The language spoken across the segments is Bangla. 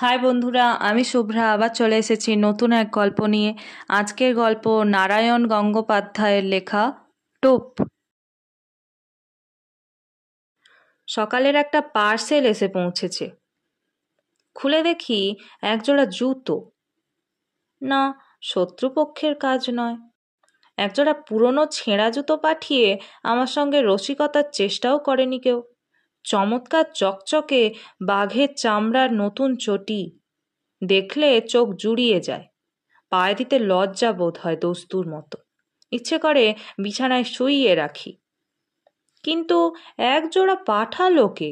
হাই বন্ধুরা, আমি শুভ্রা আবার চলে এসেছি নতুন এক গল্প নিয়ে। আজকের গল্প নারায়ণ গঙ্গোপাধ্যায়ের লেখা টোপ। সকালের একটা পার্সেল এসে পৌঁছেছে। খুলে দেখি একজোড়া জুতো। না, শত্রুপক্ষের কাজ নয়। একজোড়া পুরনো ছেঁড়া জুতো পাঠিয়ে আমার সঙ্গে রসিকতার চেষ্টাও করেনি কেউ। চমৎকার চকচকে বাঘের চামড়ার নতুন চটি, দেখলে চোখ জুড়িয়ে যায়। পায়ে দিতে লজ্জা বোধ হয় দস্তুর মতো, ইচ্ছে করে বিছানায় শুইয়ে রাখি। কিন্তু এক জোড়া পাঠালো কে?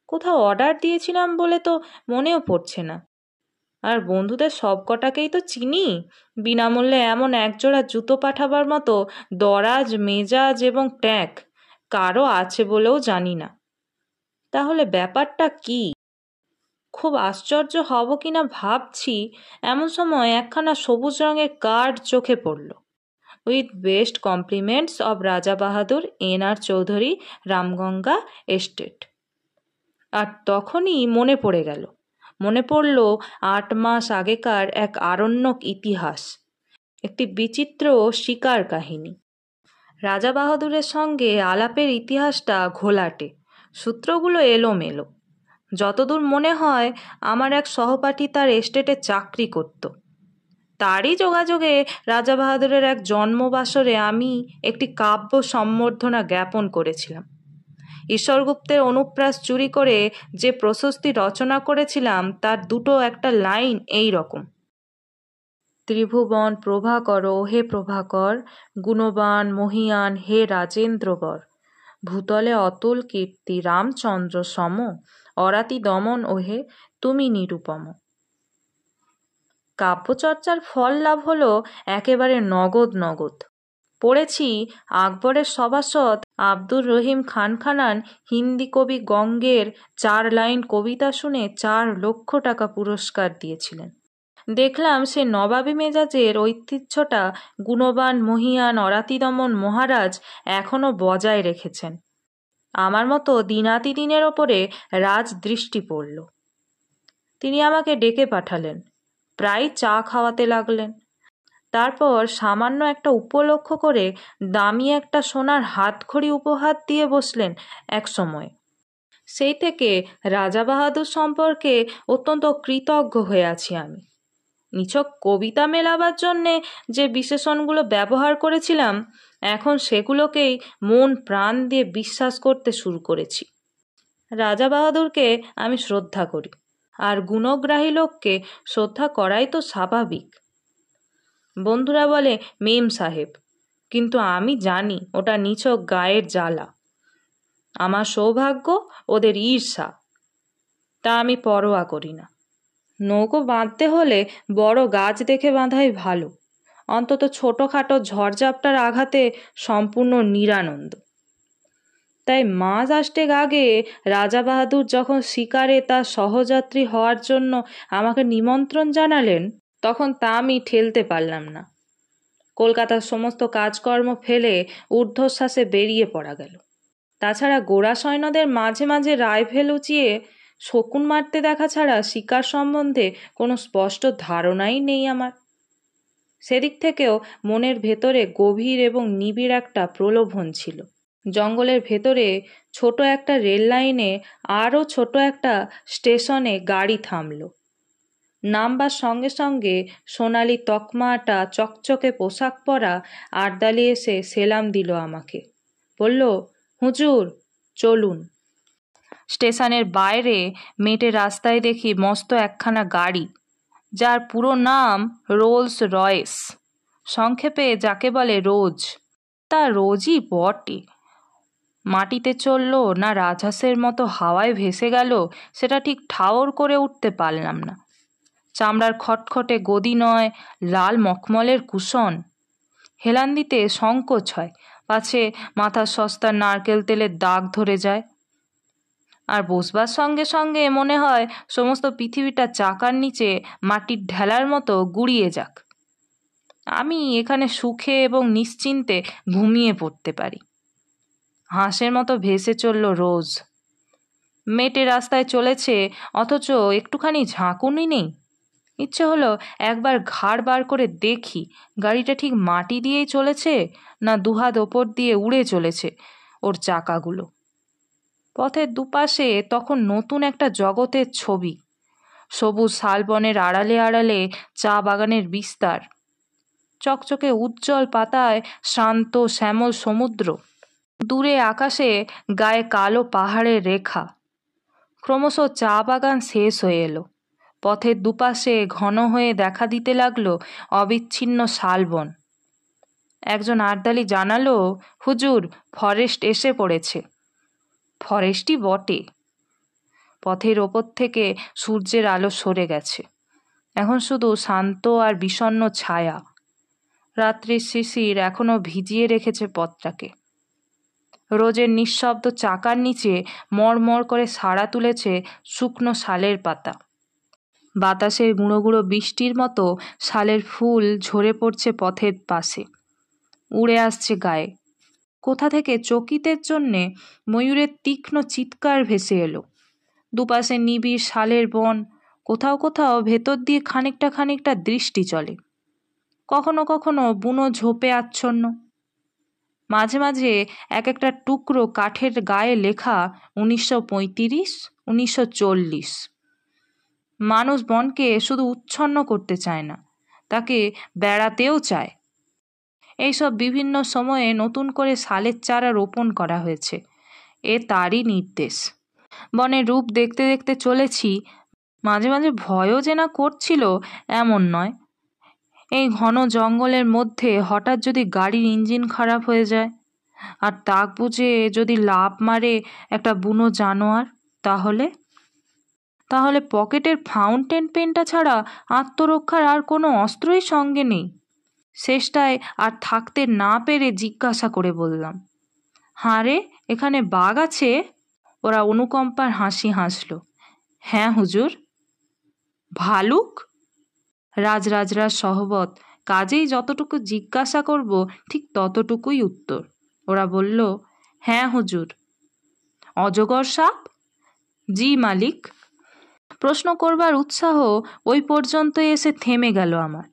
কোথাও অর্ডার দিয়েছিলাম বলে তো মনেও পড়ছে না। আর বন্ধুদের সব কটাকেই তো চিনি। বিনামূল্যে এমন একজোড়া জুতো পাঠাবার মতো দরাজ, মেজাজ এবং ট্যাঁক কারো আছে বলেও জানি না। তাহলে ব্যাপারটা কি? খুব আশ্চর্য হব কিনা ভাবছি, এমন সময় একখানা সবুজ রঙের কার্ড চোখে পড়ল। উইথ বেস্ট কমপ্লিমেন্টস অব রাজা বাহাদুর এন.আর. চৌধুরী, রামগঙ্গা এস্টেট। আর তখনই মনে পড়ে গেল, মনে পড়ল 8 মাস আগেকার এক আরণ্যক ইতিহাস, একটি বিচিত্র শিকার কাহিনী। রাজা বাহাদুরের সঙ্গে আলাপের ইতিহাসটা ঘোলাটে, সূত্রগুলো এলোমেলো। যতদূর মনে হয় আমার এক সহপাঠী তার এস্টেটে চাকরি করত। তারই যোগাযোগে রাজা বাহাদুরের এক জন্মবাসরে আমি একটি কাব্য সম্বর্ধনা জ্ঞাপন করেছিলাম। ঈশ্বরগুপ্তের অনুপ্রাস চুরি করে যে প্রশস্তি রচনা করেছিলাম তার একটা লাইন এই রকম: ত্রিভুবন প্রভাকর হে প্রভাকর, গুণবান মহিয়ান হে রাজেন্দ্রবর, ভূতলে অতুল কীর্তি রামচন্দ্র সম, অরাতি দমন ওহে তুমি নিরুপম। কাব্যচর্চার ফল লাভ হলো একেবারে নগদ নগদ। পড়েছি আকবরের সভাসদ আব্দুর রহিম খান হিন্দি কবি গঙ্গের 4 লাইন কবিতা শুনে 4 লক্ষ টাকা পুরস্কার দিয়েছিলেন। দেখলাম সে নবাবী মেজাজের ঐতিহ্যটা গুণবান মহিয়ান অরাতিদমন মহারাজ এখনো বজায় রেখেছেন। আমার মতো দিনাতি দিনের ওপরে রাজ দৃষ্টি পড়ল। তিনি আমাকে ডেকে পাঠালেন, প্রায় চা খাওয়াতে লাগলেন। তারপর সামান্য একটা উপলক্ষ করে দামি একটা সোনার হাতঘড়ি উপহার দিয়ে বসলেন এক সময়। সেই থেকে রাজা বাহাদুর সম্পর্কে অত্যন্ত কৃতজ্ঞ হয়ে আছি আমি। নিছক কবিতা মেলাবার জন্যে যে বিশেষণগুলো ব্যবহার করেছিলাম, এখন সেগুলোকেই মন প্রাণ দিয়ে বিশ্বাস করতে শুরু করেছি। রাজা বাহাদুরকে আমি শ্রদ্ধা করি, আর গুণগ্রাহী লোককে শ্রদ্ধা করাই তো স্বাভাবিক। বন্ধুরা বলে মেম সাহেব, কিন্তু আমি জানি ওটা নিছক গায়ের জ্বালা। আমার সৌভাগ্য, ওদের ঈর্ষা, তা আমি পরোয়া করি না। নৌকো বাঁধতে হলে বড় গাছ দেখে বাঁধাই ভালো, অন্তত ছোটোখাটো ঝড়ঝাপটার আঘাতে সম্পূর্ণ নিরানন্দ। তাই মাস 8 আগে রাজা বাহাদুর যখন শিকারে তার সহযাত্রী হওয়ার জন্য আমাকে নিমন্ত্রণ জানালেন, তখন তা আমি ঠেলতে পারলাম না। কলকাতার সমস্ত কাজকর্ম ফেলে ঊর্ধ্বশ্বাসে বেরিয়ে পড়া গেল। তাছাড়া গোড়া সৈন্যদের মাঝে মাঝে রাইফেল উঁচিয়ে শকুন মারতে দেখা ছাড়া শিকার সম্বন্ধে কোনো স্পষ্ট ধারণাই নেই আমার। সেদিক থেকেও মনের ভেতরে গভীর এবং নিবিড় একটা প্রলোভন ছিল। জঙ্গলের ভেতরে ছোট একটা রেল লাইনে আরও ছোট একটা স্টেশনে গাড়ি থামল। নামবার সঙ্গে সঙ্গে সোনালি তকমাটা চকচকে পোশাক পরা আর্দালি এসে সেলাম দিল আমাকে। বলল, হুজুর চলুন। স্টেশনের বাইরে মেটে রাস্তায় দেখি মস্ত একখানা গাড়ি, যার পুরো নাম রোলস রয়েস, সংক্ষেপে যাকে বলে রোজ। তা রোজই বটে। মাটিতে চলল না রাজহাঁসের মতো হাওয়ায় ভেসে গেল সেটা ঠিক ঠাওর করে উঠতে পারলাম না। চামড়ার খটখটে গদি নয়, লাল মখমলের কুশন। হেলান দিতে সংকোচ হয়, পাছে মাথার সস্তার নারকেল তেলের দাগ ধরে যায়। আর বসবার সঙ্গে সঙ্গে মনে হয় সমস্ত পৃথিবীটা চাকার নিচে মাটির ঢেলার মতো গুড়িয়ে যাক, আমি এখানে সুখে এবং নিশ্চিন্তে ঘুমিয়ে পড়তে পারি। হাঁসের মতো ভেসে চলল রোজ। মেটে রাস্তায় চলেছে, অথচ একটুখানি ঝাঁকুনি নেই। ইচ্ছে হলো একবার ঘাড় বার করে দেখি গাড়িটা ঠিক মাটি দিয়েই চলেছে না দুহাত ওপর দিয়ে উড়ে চলেছে ওর চাকাগুলো। পথের দুপাশে তখন নতুন একটা জগতের ছবি। সবুজ শালবনের আড়ালে আড়ালে চা বাগানের বিস্তার, চকচকে উজ্জ্বল পাতায় শান্ত শ্যামল সমুদ্র, দূরে আকাশে গায়ে কালো পাহাড়ের রেখা। ক্রমশ চা বাগান শেষ হয়ে এলো। পথের দুপাশে ঘন হয়ে দেখা দিতে লাগলো অবিচ্ছিন্ন শালবন। একজন আর্দালি জানালো, হুজুর, ফরেস্ট এসে পড়েছে। ফরেস্টই বটে। পথের ওপর থেকে সূর্যের আলো সরে গেছে, এখন শুধু শান্ত আর বিষণ্ণ ছায়া। রাত্রির শিশির এখনো ভিজিয়ে রেখেছে পথটাকে। রোজের নিঃশব্দ চাকার নিচে মড়মড় করে সাড়া তুলেছে শুকনো শালের পাতা। বাতাসের গুঁড়ো গুঁড়ো বৃষ্টির মতো শালের ফুল ঝরে পড়ছে পথের পাশে, উড়ে আসছে গায়ে। কোথা থেকে চকিতের জন্যে ময়ূরের তীক্ষ্ণ চিৎকার ভেসে এলো। দুপাশে নিবিড় শালের বন, কোথাও কোথাও ভেতর দিয়ে খানিকটা খানিকটা দৃষ্টি চলে, কখনো কখনো বুনো ঝোপে আচ্ছন্ন। মাঝে মাঝে এক একটা টুকরো কাঠের গায়ে লেখা 1935, 1940। মানুষ বনকে শুধু উচ্ছন্ন করতে চায় না, তাকে বেড়াতেও চায়। এইসব বিভিন্ন সময়ে নতুন করে শালের চারা রোপণ করা হয়েছে, এ তারই নির্দেশ। বনের রূপ দেখতে দেখতে চলেছি, মাঝে মাঝে ভয়ও যে না করছিল এমন নয়। এই ঘন জঙ্গলের মধ্যে হঠাৎ যদি গাড়ির ইঞ্জিন খারাপ হয়ে যায় আর তাক বুঝে যদি লাফ মারে একটা বুনো জানোয়ার, তাহলে তাহলে পকেটের ফাউন্টেন পেনটা ছাড়া আত্মরক্ষার আর কোনো অস্ত্রই সঙ্গে নেই। শেষটায় আর থাকতে না পেরে জিজ্ঞাসা করে বললাম, হাঁ রে, এখানে বাঘ আছে? ওরা অনুকম্পার হাসি হাসল। হ্যাঁ হুজুর। ভালুক? রাজরাজরা সহবত, কাজেই যতটুকু জিজ্ঞাসা করব ঠিক ততটুকুই উত্তর। ওরা বলল, হ্যাঁ হুজুর। অজগর সাপ? জি মালিক। প্রশ্ন করবার উৎসাহ ওই পর্যন্ত এসে থেমে গেল আমার।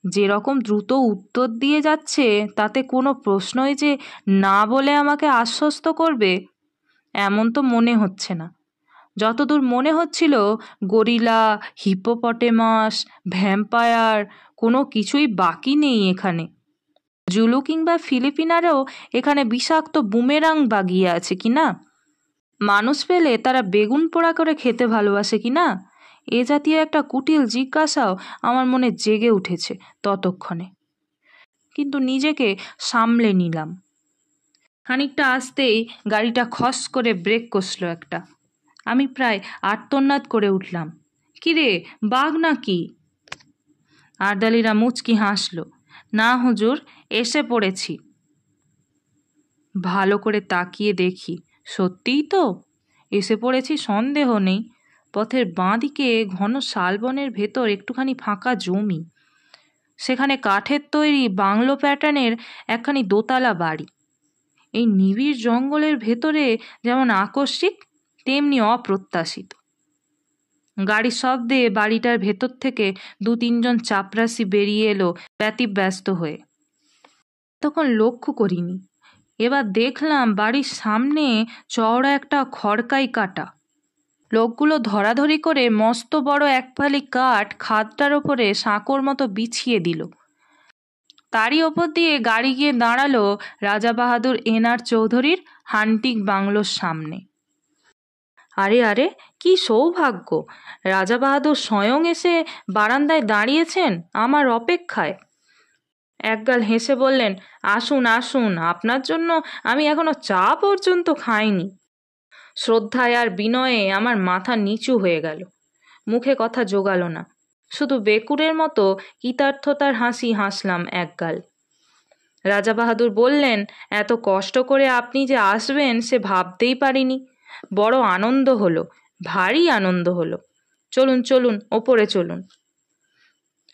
যেরকম দ্রুত উত্তর দিয়ে যাচ্ছে তাতে কোনো প্রশ্নই যে না বলে আমাকে আশ্বস্ত করবে এমন তো মনে হচ্ছে না। যতদূর মনে হচ্ছিল গরিলা, হিপোপটেমাস, ভ্যাম্পায়ার কোনো কিছুই বাকি নেই এখানে। জুলু কিংবা ফিলিপিনারাও এখানে বিষাক্ত বুমেরাং বাগিয়ে আছে কিনা, মানুষ পেলে তারা বেগুন পোড়া করে খেতে ভালোবাসে কিনা, এ জাতীয় একটা কুটিল জিজ্ঞাসাও আমার মনে জেগে উঠেছে ততক্ষণে। কিন্তু নিজেকে সামলে নিলাম। খানিকটা আসতেই গাড়িটা খস করে ব্রেক কষল একটা। আমি প্রায় আর্তনাদ করে উঠলাম, কিরে, বাঘ নাকি? আর্দালিরা মুচকি হাসল। না হুজুর, এসে পড়েছি। ভালো করে তাকিয়ে দেখি, সত্যিই তো এসে পড়েছি, সন্দেহ নেই। পথের বাঁ দিকে ঘন শালবনের ভেতর একটুখানি ফাঁকা জমি, সেখানে কাঠের তৈরি বাংলো প্যাটার্নের একখানি দোতলা বাড়ি। এই নিবিড় জঙ্গলের ভেতরে যেমন আকস্মিক তেমনি অপ্রত্যাশিত। গাড়ির শব্দে বাড়িটার ভেতর থেকে 2-3 জন চাপরাশি বেরিয়ে এলো ব্যতিব্যস্ত হয়ে। তখন লক্ষ্য করিনি, এবার দেখলাম বাড়ির সামনে চওড়া একটা খড়কাই কাটা। লোকগুলো ধরাধরি করে মস্ত বড় এক ফালি কাঠ খাদটার ওপরে সাঁকোর মতো বিছিয়ে দিল। তারই ওপর দিয়ে গাড়ি গিয়ে দাঁড়ালো রাজা বাহাদুর এনআর চৌধুরীর হান্টিং বাংলোর সামনে। আরে আরে, কি সৌভাগ্য! রাজা বাহাদুর স্বয়ং এসে বারান্দায় দাঁড়িয়েছেন আমার অপেক্ষায়। একগাল হেসে বললেন, আসুন আসুন, আপনার জন্য আমি এখনো চা পর্যন্ত খাইনি। শ্রদ্ধায় আর বিনয়ে আমার মাথা নিচু হয়ে গেল। মুখে কথা জোগালো না, শুধু বেকুরের মতো কৃতার্থতার হাসি হাসলাম একগাল। রাজা বাহাদুর বললেন, এত কষ্ট করে আপনি যে আসবেন সে ভাবতেই পারিনি। বড় আনন্দ হলো, ভারী আনন্দ হলো। চলুন চলুন, ওপরে চলুন।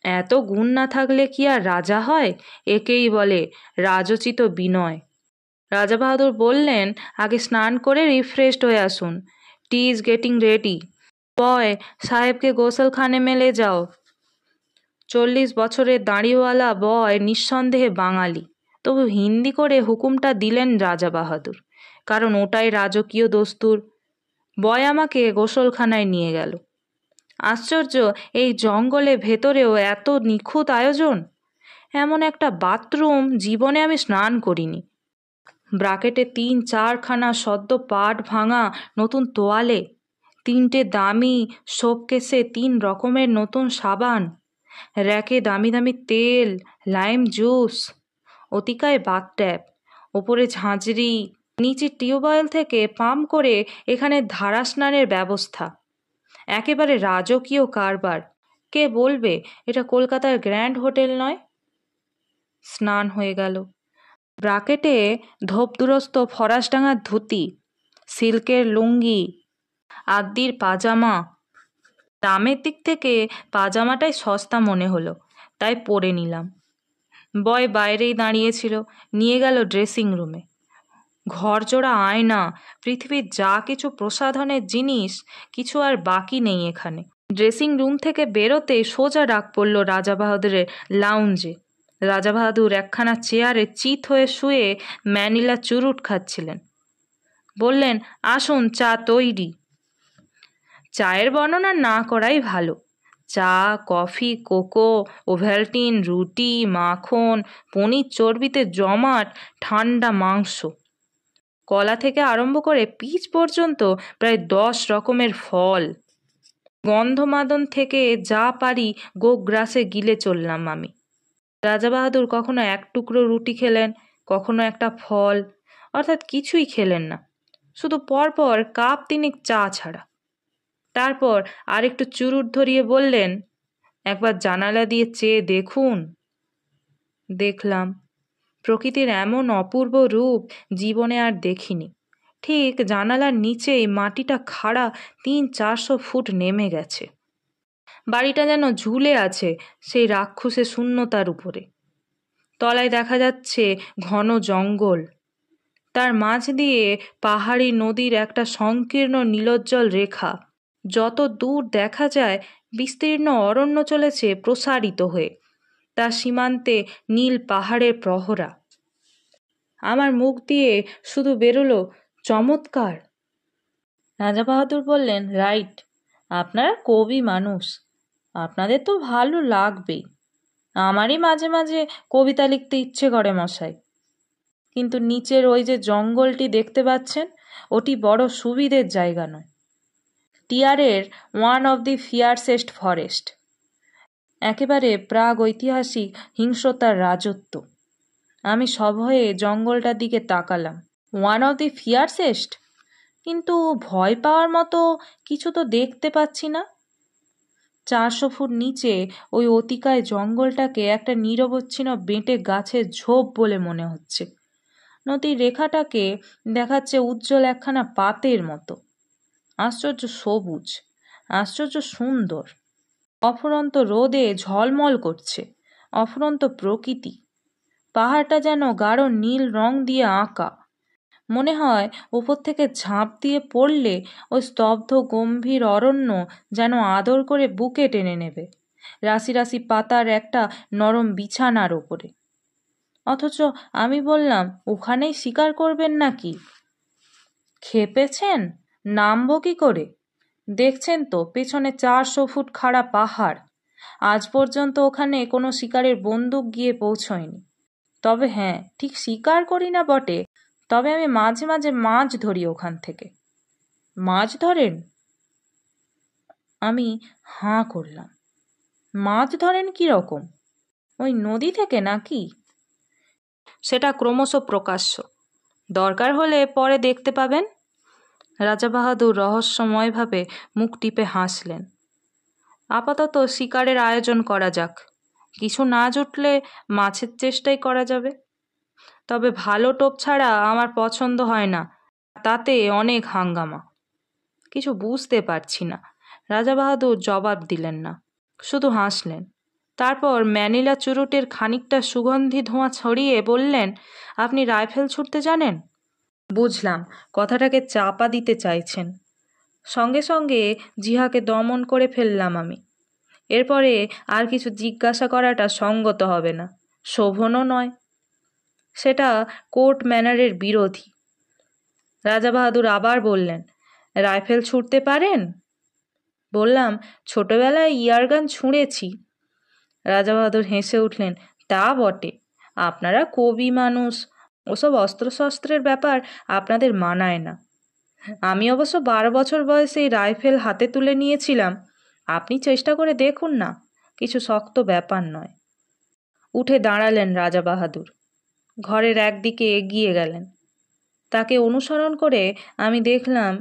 এত গুণ না থাকলে কি আর রাজা হয়? একেই বলে রাজোচিত বিনয়। রাজা বাহাদুর বললেন, আগে স্নান করে রিফ্রেশড হয়ে আসুন। Tea is getting ready. Boy, साहेबকে গোসলখানে মেলে যাও। 40 বছরের দাড়িওয়ালা বয় নিঃসন্দেহে বাঙালি, তবু হিন্দি করে হুকুমটা দিলেন রাজা বাহাদুর, কারণ ওটাই রাজকীয় দস্তুর। বয় আমাকে গোসলখানায় নিয়ে গেল। আশ্চর্য, এই জঙ্গলে ভেতরেও এত নিখুঁত আয়োজন। এমন একটা বাথরুম জীবনে আমি স্নান করিনি। ব্রাকেটে 3-4খানা সদ্য পাট ভাঙা নতুন তোয়ালে, 3টে দামি শোপকেসে 3 রকমের নতুন সাবান, র্যাকে দামি দামি তেল, লাইম জুস, অতিকায় বাথট্যাব, ওপরে ঝাঁঝরি, নিচে টিউবওয়েল থেকে পাম্প করে এখানে ধারা স্নানের ব্যবস্থা। একেবারে রাজকীয় কারবার। কে বলবে এটা কলকাতার গ্র্যান্ড হোটেল নয়? স্নান হয়ে গেল। ব্রাকেটে ধোপদুরস্ত ফরাসডাঙ্গার ধুতি, সিল্কের লুঙ্গি, আদ্যির পাজামা। দামের দিক থেকে পাজামাটাই সস্তা মনে হলো, তাই পরে নিলাম। বয় বাইরেই দাঁড়িয়েছিল, নিয়ে গেল ড্রেসিং রুমে। ঘরজোড়া আয়না, পৃথিবীর যা কিছু প্রসাধনের জিনিস, কিছু আর বাকি নেই এখানে। ড্রেসিং রুম থেকে বেরোতে সোজা ডাক পড়ল রাজা বাহাদুরের লাউঞ্জে। রাজা বাহাদুর একখানা চেয়ারে চিত হয়ে শুয়ে ম্যানিলা চুরুট খাচ্ছিলেন। বললেন, আসুন, চা তৈরি। চায়ের বর্ণনা না করাই ভালো। চা, কফি, কোকো, ওভ্যালটিন, রুটি, মাখন, পনির চর্বিতে জমাট ঠান্ডা মাংস, কলা থেকে আরম্ভ করে পিচ পর্যন্ত প্রায় 10 রকমের ফল। গন্ধমাদন থেকে যা পারি গোগ্রাসে গিলে চললাম আমি। রাজা বাহাদুর কখনো 1 টুকরো রুটি খেলেন, কখনো একটা ফল, অর্থাৎ কিছুই খেলেন না, শুধু পরপর কাপ 3 চা ছাড়া। তারপর আরেকটু চুরুট ধরিয়ে বললেন, একবার জানালা দিয়ে চেয়ে দেখুন। দেখলাম। প্রকৃতির এমন অপূর্ব রূপ জীবনে আর দেখিনি। ঠিক জানালার নিচেই মাটিটা খাড়া 300-400 ফুট নেমে গেছে। বাড়িটা যেন ঝুলে আছে সেই রাক্ষসে শূন্যতার উপরে। তলায় দেখা যাচ্ছে ঘন জঙ্গল, তার মাঝ দিয়ে পাহাড়ি নদীর একটা সংকীর্ণ নীলোজ্জ্বল রেখা। যত দূর দেখা যায় বিস্তীর্ণ অরণ্য চলেছে প্রসারিত হয়ে, তার সীমান্তে নীল পাহাড়ের প্রহরা। আমার মুখ দিয়ে শুধু বেরোলো, চমৎকার। রাজা বাহাদুর বললেন, রাইট, আপনারা কবি মানুষ, আপনাদের তো ভালো লাগবেই। আমারই মাঝে মাঝে কবিতা লিখতে ইচ্ছে করে মশাই, কিন্তু নিচের ওই যে জঙ্গলটি দেখতে পাচ্ছেন, ওটি বড় সুবিধের জায়গা নয়। টিয়ারের one of the fiercest forest, একেবারে প্রাগ ঐতিহাসিক হিংস্রতার রাজত্ব। আমি সভয়ে জঙ্গলটার দিকে তাকালাম। ওয়ান অফ দি ফিয়ারসেস্ট, কিন্তু ভয় পাওয়ার মতো কিছু তো দেখতে পাচ্ছি না। 400 ফুট নিচে ওই অতিকায় জঙ্গলটাকে একটা নিরবচ্ছিন্ন বেঁটে গাছের ঝোপ বলে মনে হচ্ছে। নদীর রেখাটাকে দেখাচ্ছে উজ্জ্বল একখানা পাতের মতো। আশ্চর্য সবুজ, আশ্চর্য সুন্দর। অফুরন্ত রোদে ঝলমল করছে, অফুরন্ত প্রকৃতি। পাহাড়টা যেন গাঢ় নীল রং দিয়ে আঁকা। মনে হয় উপর থেকে ঝাঁপ দিয়ে পড়লে ওই স্তব্ধ গম্ভীর অরণ্য যেন আদর করে বুকে টেনে নেবে, রাশি রাশি পাতার একটা নরম বিছানার ওপরে। অথচ আমি বললাম, ওখানেই শিকার করবেন নাকি? খেপেছেন? নামবো কি করে? দেখছেন তো পেছনে 400 ফুট খাড়া পাহাড়। আজ পর্যন্ত ওখানে কোনো শিকারের বন্দুক গিয়ে পৌঁছয়নি। তবে হ্যাঁ, ঠিক শিকার করি না বটে, তবে আমি মাঝে মাঝে মাছ ধরি ওখান থেকে। মাছ ধরেন? আমি হাঁ করলাম। মাছ ধরেন কি রকম? ওই নদী থেকে নাকি? সেটা ক্রমশ প্রকাশ্য, দরকার হলে পরে দেখতে পাবেন। রাজা বাহাদুর রহস্যময়ভাবে মুখ টিপে হাসলেন। আপাতত শিকারের আয়োজন করা যাক, কিছু না জুটলে মাছের চেষ্টাই করা যাবে। তবে ভালো টোপ ছাড়া আমার পছন্দ হয় না, তাতে অনেক হাঙ্গামা। কিছু বুঝতে পারছি না। রাজা বাহাদুর জবাব দিলেন না, শুধু হাসলেন। তারপর ম্যানিলা চুরুটের খানিকটা সুগন্ধি ধোঁয়া ছড়িয়ে বললেন, আপনি রাইফেল ছুটতে জানেন? বুঝলাম, কথাটাকে চাপা দিতে চাইছেন। সঙ্গে সঙ্গে জিহাকে দমন করে ফেললাম আমি। এরপরে আর কিছু জিজ্ঞাসা করাটা সঙ্গত হবে না, শোভনও নয়। সেটা কোর্ট ম্যানারের বিরোধী। রাজাবাহাদুর আবার বললেন, রাইফেল ছুঁড়তে পারেন? বললাম, ছোটবেলায় ইয়ারগান ছুঁড়েছি। রাজাবাহাদুর হেসে উঠলেন, তা বটে, আপনারা কবি মানুষ, ওসব অস্ত্রশস্ত্রের ব্যাপার আপনাদের মানায় না। আমি অবশ্য 12 বছর বয়সে রাইফেল হাতে তুলে নিয়েছিলাম। আপনি চেষ্টা করে দেখুন না, কিছু শক্ত ব্যাপার নয়। উঠে দাঁড়ালেন রাজাবাহাদুর, ঘরের একদিকে এগিয়ে গেলেন। তাকে অনুসরণ করে আমি দেখলাম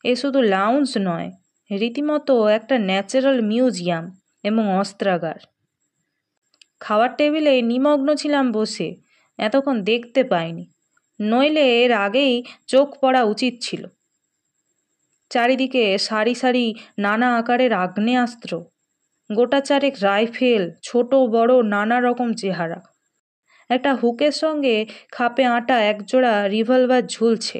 এ শুধু লাউঞ্জ নয়, রীতিমতো একটা ন্যাচারাল মিউজিয়াম এবং অস্ত্রাগার। খাওয়ার টেবিলে নিমগ্ন ছিলাম বসে, এতক্ষণ দেখতে পাইনি, নইলে এর আগেই চোখ পড়া উচিত ছিল। চারিদিকে সারি সারি নানা আকারের আগ্নেয়াস্ত্র, গোটা চারেক রাইফেল, ছোট বড় নানা রকম চেহারা। একটা হুকের সঙ্গে খাপে আঁটা একজোড়া রিভলভার ঝুলছে,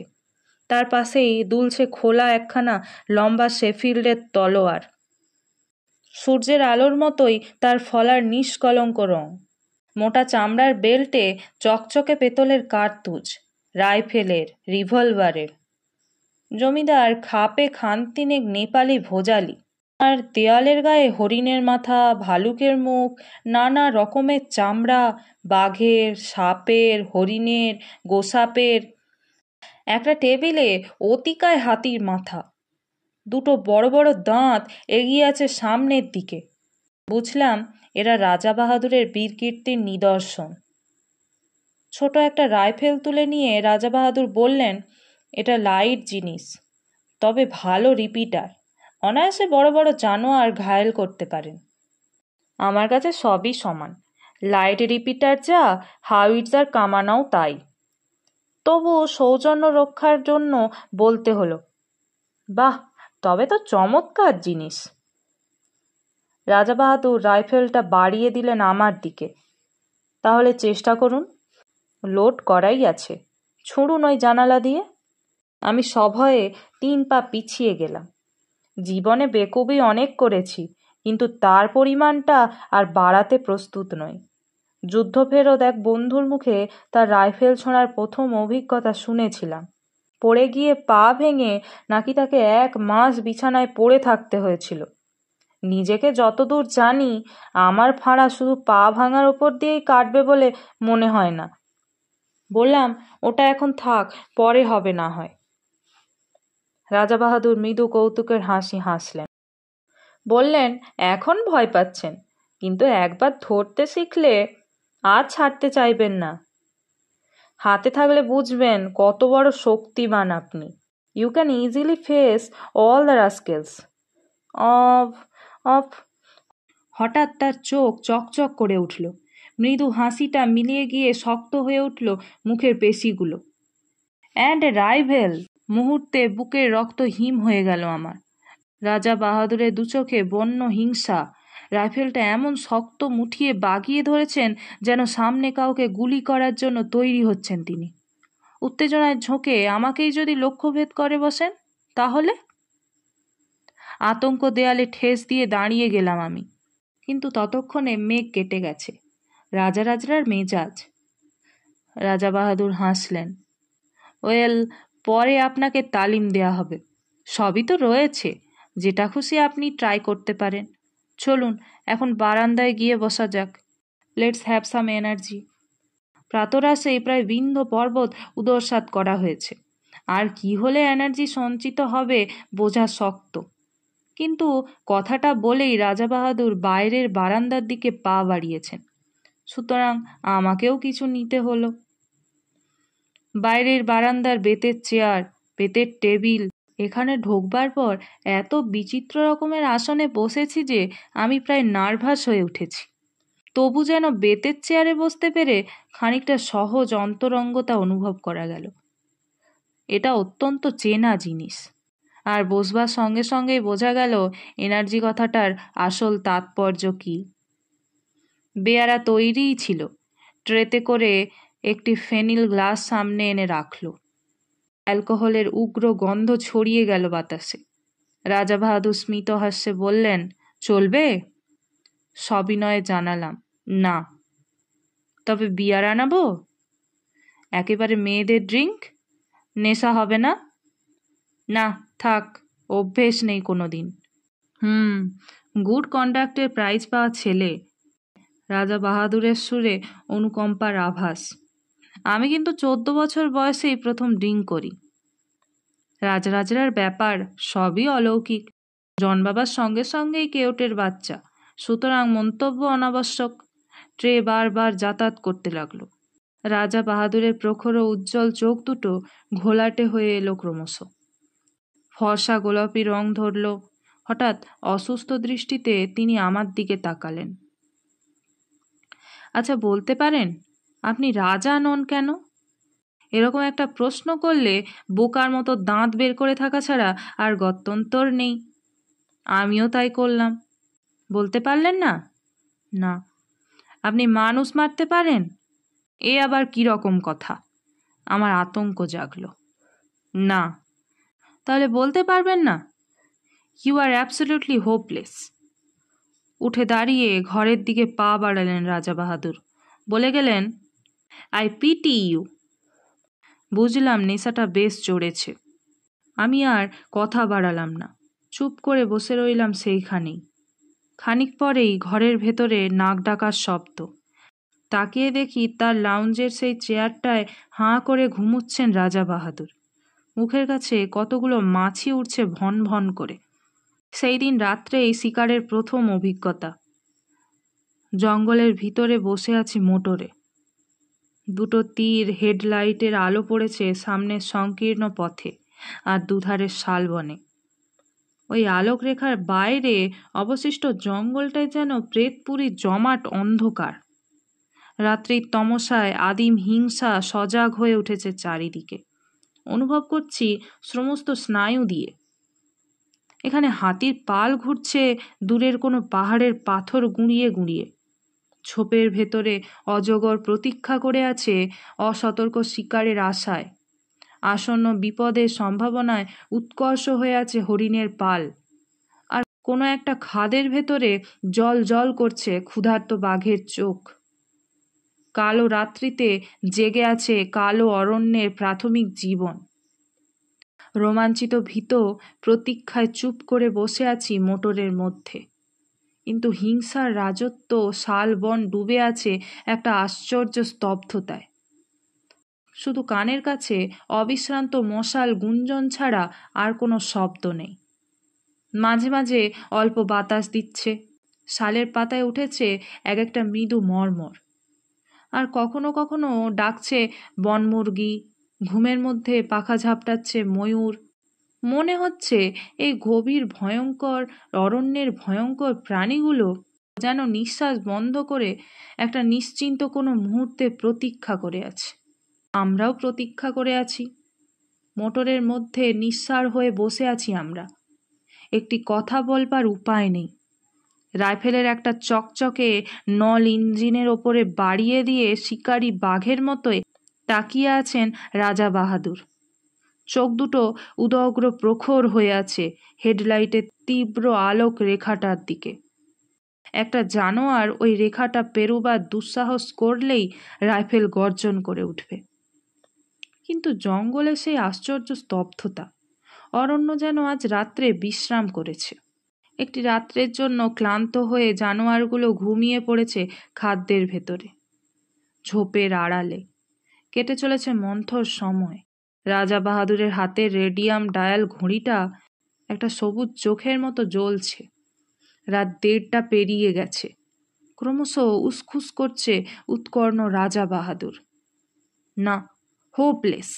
তার পাশেই দুলছে খোলা একখানা লম্বা শেফিল্ডের তলোয়ার। সূর্যের আলোর মতোই তার ফলার নিষ্কলঙ্ক রং। মোটা চামড়ার বেল্টে চকচকে পেতলের কার্তুজ, রাইফেলের, রিভলভারের। জমিদার খাপে খানতিনেক নেপালি ভোজালি, আর দেয়ালের গায়ে হরিণের মাথা, ভালুকের মুখ, নানা রকমের চামড়া, বাঘের, সাপের, হরিণের, গোসাপের। একটা টেবিলে অতিকায় হাতির মাথা, দুটো বড় বড় দাঁত এগিয়ে আছে সামনের দিকে। বুঝলাম এরা রাজাবাহাদুরের বীরকীর্তির নিদর্শন। ছোট একটা রাইফেল তুলে নিয়ে রাজাবাহাদুর বললেন, এটা লাইট জিনিস, তবে ভালো রিপিটার, অনায়াসে বড় বড় জানোয়ার ঘায়েল করতে পারেন। আমার কাছে সবই সমান, লাইট রিপিটার যা, হাউইটজার কামানাও তাই। তবু সৌজন্য রক্ষার জন্য বলতে হলো, বাহ, তবে তো চমৎকার জিনিস। রাজাবাহাদুর রাইফেলটা বাড়িয়ে দিলেন আমার দিকে। তাহলে চেষ্টা করুন, লোড করাই আছে, ছুঁড়ুন ওই জানালা দিয়ে। আমি সভয়ে 3 পা পিছিয়ে গেলাম। জীবনে বেকুবি অনেক করেছি, কিন্তু তার পরিমাণটা আর বাড়াতে প্রস্তুত নই। যুদ্ধফেরত এক বন্ধুর মুখে তার রাইফেল ছোঁড়ার প্রথম অভিজ্ঞতা শুনেছিলাম। পড়ে গিয়ে পা ভেঙে নাকি তাকে 1 মাস বিছানায় পড়ে থাকতে হয়েছিল। নিজেকে যতদূর জানি, আমার ফাঁড়া শুধু পা ভাঙার ওপর দিয়েই কাটবে বলে মনে হয় না। বললাম, ওটা এখন থাক, পরে হবে না হয়। রাজাবাহাদুর মৃদু কৌতুকের হাসি হাসলেন। বললেন, এখন ভয় পাচ্ছেন, কিন্তু একবার ধরতে শিখলে আর ছাড়তে চাইবেন না। হাতে থাকলে বুঝবেন কত বড় শক্তিমান আপনি। You can easily face all the rascals of of হঠাৎ তার চোখ চকচক করে উঠল। মৃদু হাসিটা মিলিয়ে গিয়ে শক্ত হয়ে উঠল মুখের পেশিগুলো। And rival! মুহূর্তে বুকের রক্ত হিম হয়ে গেল আমার। রাজা বাহাদুরের দুচোখে বন্য হিংসা। রাইফেলটা এমন শক্ত মুঠিয়ে বাগিয়ে ধরেছেন যেন সামনে কাউকে গুলি করার জন্য তৈরি হচ্ছেন তিনি। উত্তেজনায় ঝোঁকে আমাকেই যদি লক্ষ্যভেদ করে বসেন, তাহলে? আতঙ্ক দেয়ালে ঠেস দিয়ে দাঁড়িয়ে গেলাম আমি। কিন্তু ততক্ষণে মেঘ কেটে গেছে। রাজার মেজাজ। রাজা বাহাদুর হাসলেন। ওয়েল, পরে আপনাকে তালিম দেয়া হবে, সবই তো রয়েছে, যেটা খুশি আপনি ট্রাই করতে পারেন। চলুন এখন বারান্দায় গিয়ে বসা যাক। Let's have some energy. প্রাতরাশেই প্রায় বিন্ধ্য পর্বত উদরসাৎ করা হয়েছে, আর কি হলে এনার্জি সঞ্চিত হবে বোঝা শক্ত। কিন্তু কথাটা বলেই রাজাবাহাদুর বাইরের বারান্দার দিকে পা বাড়িয়েছেন, সুতরাং আমাকেও কিছু নিতে হলো। বাইরের বারান্দার বেতের চেয়ার, বেতের টেবিল, এখানে ঢোকবার পর এত বিচিত্র রকমের আসনে বসেছি যে আমি প্রায় নার্ভাস হয়ে উঠেছি। তবু যেন বেতের চেয়ারে বসতে পেরে খানিকটা সহজ অন্তরঙ্গতা অনুভব করা গেল। এটা অত্যন্ত চেনা জিনিস, আর বসবার সঙ্গে সঙ্গেই বোঝা গেল এনার্জি কথাটার আসল তাৎপর্য কী। বেয়ারা তৈরিই ছিল। ট্রেতে করে একটি ফেনিল গ্লাস সামনে এনে রাখল। অ্যালকোহলের উগ্র গন্ধ ছড়িয়ে গেল বাতাসে। রাজা বাহাদুর স্মিত হাস্যে বললেন, চলবে? সবিনয়ে জানালাম, না। তবে বিয়ার আনাবো? একেবারে মেয়েদের ড্রিঙ্ক? নেশা হবে না? না, থাক, অভ্যেস নেই কোনো দিন। গুড কন্ডাক্টের প্রাইজ পাওয়া ছেলে। রাজা বাহাদুরের সুরে অনুকম্পার আভাস। আমি কিন্তু 14 বছর বয়সেই প্রথম ড্রিঙ্ক করি। রাজরাজরার ব্যাপার, সবই অলৌকিক। জন্মাবার সঙ্গে সঙ্গেই কেওটের বাচ্চা, সুতরাং মন্তব্য অনাবশ্যক। ট্রে বারবার যাতায়াত করতে লাগলো। রাজা বাহাদুরের প্রখর ও উজ্জ্বল চোখ দুটো ঘোলাটে হয়ে এলো ক্রমশ। ফর্সা গোলাপি রং ধরল। হঠাৎ অসুস্থ দৃষ্টিতে তিনি আমার দিকে তাকালেন। আচ্ছা, বলতে পারেন আপনি রাজা নন কেন? এরকম একটা প্রশ্ন করলে বোকার মতো দাঁত বের করে থাকা ছাড়া আর গত্যন্তর নেই। আমিও তাই করলাম। বলতে পারলেন না? না। আপনি মানুষ মারতে পারেন? এ আবার কি রকম কথা? আমার আতঙ্ক জাগলো। না। তাহলে বলতে পারবেন না? You are absolutely hopeless. উঠে দাঁড়িয়ে ঘরের দিকে পা বাড়ালেন রাজা বাহাদুর। বলে গেলেন, আই পিটি ইউ। বুঝলাম নেশাটা বেশ চড়েছে। আমি আর কথা বাড়ালাম না, চুপ করে বসে রইলাম সেইখানেই। খানিক পরেই ঘরের ভেতরে নাক ডাকার শব্দ। তাকিয়ে দেখি তার লাউঞ্জের সেই চেয়ারটায় হাঁ করে ঘুমুচ্ছেন রাজা বাহাদুর। মুখের কাছে কতগুলো মাছি উঠছে ভন ভন করে। সেই দিন রাত্রেই শিকারের প্রথম অভিজ্ঞতা। জঙ্গলের ভিতরে বসে আছি মোটরে। দুটো তীর হেডলাইটের আলো পড়েছে সামনের সংকীর্ণ পথে আর দুধারের শালবনে। ওই আলোক রেখার বাইরে অবশিষ্ট জঙ্গলটায় যেন প্রেতপুরী জমাট অন্ধকার। রাত্রির তমসায় আদিম হিংসা সজাগ হয়ে উঠেছে চারিদিকে। অনুভব করছি সমস্ত স্নায়ু দিয়ে। এখানে হাতির পাল ঘুরছে দূরের কোনো পাহাড়ের পাথর গুঁড়িয়ে গুঁড়িয়ে। ছোপের ভেতরে অজগর প্রতীক্ষা করে আছে অসতর্ক শিকারের আশায়। আসন্ন বিপদের সম্ভাবনায় উৎকর্ষ হয়ে আছে হরিণের পাল। আর কোনো একটা খাদের ভেতরে জল জল করছে ক্ষুধার্ত বাঘের চোখ। কালো রাত্রিতে জেগে আছে কালো অরণ্যের প্রাথমিক জীবন। রোমাঞ্চিত ভীত প্রতীক্ষায় চুপ করে বসে আছি মোটরের মধ্যে। কিন্তু হিংসার রাজত্ব শালবন ডুবে আছে একটা আশ্চর্য স্তব্ধতায়। শুধু কানের কাছে অবিশ্রান্ত মশাল গুঞ্জন ছাড়া আর কোনো শব্দ নেই। মাঝে মাঝে অল্প বাতাস দিচ্ছে, শালের পাতায় উঠেছে এক একটা মৃদু মর্মর। আর কখনো কখনো ডাকছে বনমুরগি, ঘুমের মধ্যে পাখা ঝাপটাচ্ছে ময়ূর। মনে হচ্ছে এই গভীর ভয়ঙ্কর অরণ্যের ভয়ঙ্কর প্রাণীগুলো যেন নিঃশ্বাস বন্ধ করে একটা নিশ্চিন্ত কোনো মুহূর্তে প্রতীক্ষা করে আছে। আমরাও প্রতীক্ষা করে আছি। মোটরের মধ্যে নিঃসাড় হয়ে বসে আছি আমরা। একটি কথা বলবার উপায় নেই। রাইফেলের একটা চকচকে নল ইঞ্জিনের ওপরে বাড়িয়ে দিয়ে শিকারী বাঘের মতোই তাকিয়ে আছেন রাজা বাহাদুর। চোখ দুটো উদগ্র প্রখর হয়ে আছে হেডলাইটের তীব্র আলোক রেখাটার দিকে। একটা জানোয়ার ওই রেখাটা পেরোবার দুঃসাহস করলেই রাইফেল গর্জন করে উঠবে। কিন্তু জঙ্গলে সেই আশ্চর্য স্তব্ধতা। অরণ্য যেন আজ রাত্রে বিশ্রাম করেছে। একটি রাত্রের জন্য ক্লান্ত হয়ে জানোয়ারগুলো ঘুমিয়ে পড়েছে খাদ্যের ভেতরে। ঝোপের আড়ালে কেটে চলেছে মন্থর সময়। রাজা বাহাদুরের হাতের রেডিয়াম ডায়াল ঘড়িটা একটা সবুজ চোখের মতো জ্বলছে। রাত 1:30 পেরিয়ে গেছে। ক্রমশ উসখুস করছে উৎকর্ণ রাজা বাহাদুর। না, হোপলেস।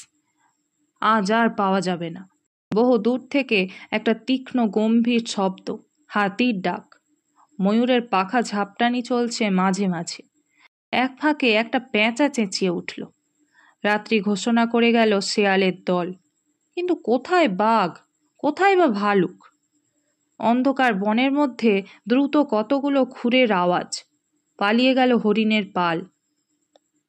আজ আর পাওয়া যাবে না। বহু দূর থেকে একটা তীক্ষ্ণ গম্ভীর শব্দ, হাতির ডাক, ময়ূরের পাখা ঝাপটানি চলছে মাঝে মাঝে। এক ফাঁকে একটা পেঁচা চেঁচিয়ে উঠল। রাত্রি ঘোষণা করে গেল শেয়ালের দল। কিন্তু কোথায় বাঘ, কোথায় বা ভালুক? অন্ধকার বনের মধ্যে দ্রুত কতগুলো খুরের আওয়াজ। পালিয়ে গেল হরিণের পাল।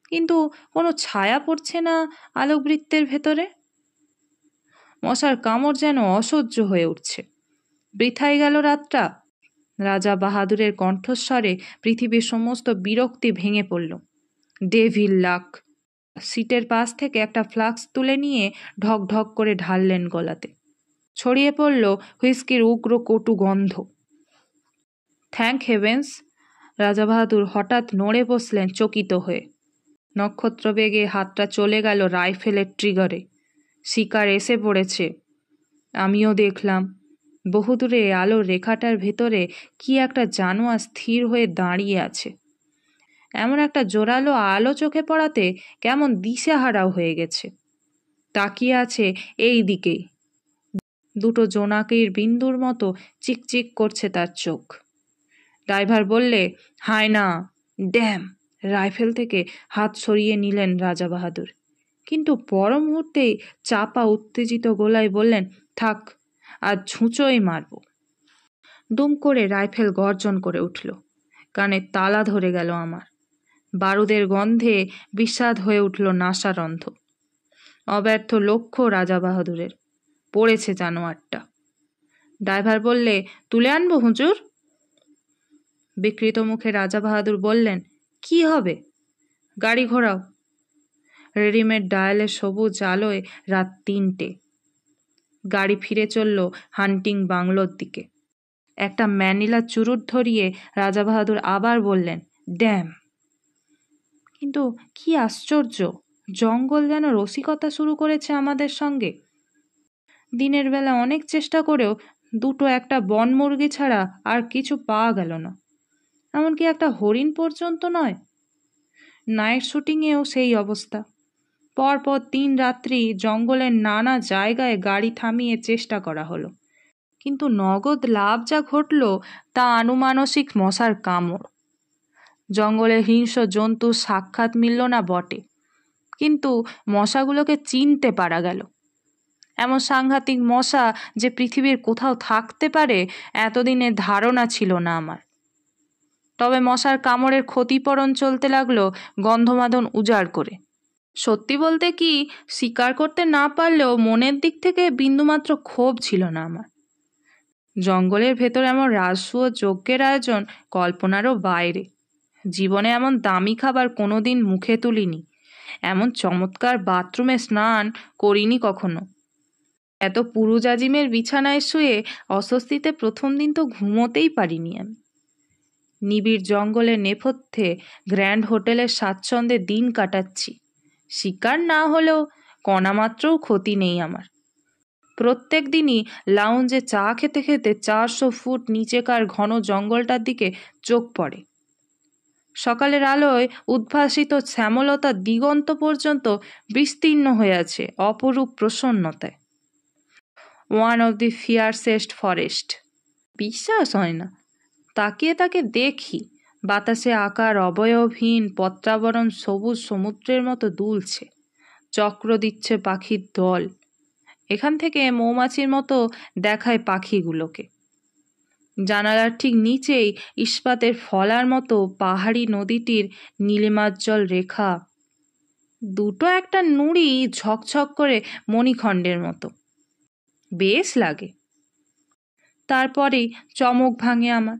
কিন্তু কোনো ছায়া পড়ছে না আলোকবৃত্তের ভেতরে। মশার কামড় যেন অসহ্য হয়ে উঠছে। বৃথাই গেল রাতটা। রাজা বাহাদুরের কণ্ঠস্বরে পৃথিবীর সমস্ত বিরক্তি ভেঙে পড়ল। ডেভিল লাক! সিটের পাশ থেকে একটা ফ্লাক্স তুলে নিয়ে ঢক ঢক করে ঢাললেন গলাতে। ছড়িয়ে পড়ল হুইস্কির উগ্র কটু গন্ধ। Thank heavens! রাজা বাহাদুর হঠাৎ নড়ে বসলেন চকিত হয়ে। নক্ষত্র বেগে হাতটা চলে গেল রাইফেলের ট্রিগারে। শিকার এসে পড়েছে। আমিও দেখলাম বহুদূরে আলোর রেখাটার ভেতরে কি একটা জানোয়ার স্থির হয়ে দাঁড়িয়ে আছে। এমন একটা জোরালো আলো চোখে পড়াতে কেমন দিশেহারাও হয়ে গেছে। তাকিয়ে আছে এই দিকেই। দুটো জোনাকির বিন্দুর মতো চিকচিক করছে তার চোখ। ড্রাইভার বললে, হায় না! ড্যাম! রাইফেল থেকে হাত সরিয়ে নিলেন রাজা বাহাদুর, কিন্তু পর মুহূর্তেই চাপা উত্তেজিত গলায় বললেন, থাক, আজ ছুঁচোই মারব। দুম করে রাইফেল গর্জন করে উঠল। কানে তালা ধরে গেল আমার। বারুদের গন্ধে বিস্বাদ হয়ে উঠল নাসারন্ধ। অব্যর্থ লক্ষ্য রাজা বাহাদুরের। পড়েছে জানোয়ারটা। ড্রাইভার বললে, তুলে আনবো হুজুর? বিকৃত মুখে রাজা বাহাদুর বললেন, কি হবে? গাড়ি ঘোরাও। রেডিমেড ডায়ালের সবুজ আলোয় রাত 3টে। গাড়ি ফিরে চলল হান্টিং বাংলোর দিকে। একটা ম্যানিলা চুরুট ধরিয়ে রাজা বাহাদুর আবার বললেন, ড্যাম! কিন্তু কি আশ্চর্য, জঙ্গল যেন রসিকতা শুরু করেছে আমাদের সঙ্গে। দিনের বেলা অনেক চেষ্টা করেও দুটো একটা বনমুরগি ছাড়া আর কিছু পাওয়া গেল না। এমনকি একটা হরিণ পর্যন্ত নয়। নাইট শুটিংয়েও সেই অবস্থা। পরপর 3 রাত্রি জঙ্গলের নানা জায়গায় গাড়ি থামিয়ে চেষ্টা করা হলো, কিন্তু নগদ লাভ যা ঘটল তা আনুমানসিক মশার কামড়। জঙ্গলে হিংস্র জন্তু সাক্ষাৎ মিলল না বটে, কিন্তু মশাগুলোকে চিনতে পারা গেল। এমন সাংঘাতিক মশা যে পৃথিবীর কোথাও থাকতে পারে এতদিনের ধারণা ছিল না আমার। তবে মশার কামড়ের ক্ষতিপূরণ চলতে লাগলো গন্ধমাদন উজাড় করে। সত্যি বলতে কি, শিকার করতে না পারলেও মনের দিক থেকে বিন্দুমাত্র ক্ষোভ ছিল না আমার। জঙ্গলের ভেতর এমন রাজসূয় যজ্ঞের আয়োজন কল্পনারও বাইরে। জীবনে এমন দামি খাবার কোনোদিন মুখে তুলিনি। এমন চমৎকার বাথরুমে স্নান করিনি কখনো। এত পুরুজাজিমের বিছানায় শুয়ে অস্বস্তিতে প্রথম দিন তো ঘুমোতেই পারিনি আমি। নিবিড় জঙ্গলের নেপথ্যে গ্র্যান্ড হোটেলের স্বাচ্ছন্দ্যে দিন কাটাচ্ছি। শিকার না হলেও কণামাত্রও ক্ষতি নেই আমার। প্রত্যেক দিনই লাউঞ্জে চা খেতে খেতে 400 ফুট নিচেকার ঘন জঙ্গলটার দিকে চোখ পড়ে। সকালের আলোয় উদ্ভাসিত শ্যামলতা দিগন্ত পর্যন্ত বিস্তীর্ণ হয়ে আছে অপরূপ প্রসন্নতায়। One of the fiercest forest. বিশ্বাস হয় না। তাকিয়ে তাকে দেখি বাতাসে আকার অবয়বহীন পত্রাবরণ সবুজ সমুদ্রের মতো দুলছে। চক্র দিচ্ছে পাখির দল। এখান থেকে মৌমাছির মতো দেখায় পাখিগুলোকে। জানালার ঠিক নিচেই ইস্পাতের ফলার মতো পাহাড়ি নদীটির নীলিমাজ্জ্বল রেখা। দুটো একটা নুড়ি ঝকঝক করে মণিখণ্ডের মতো। বেশ লাগে। তারপরেই চমক ভাঙে আমার।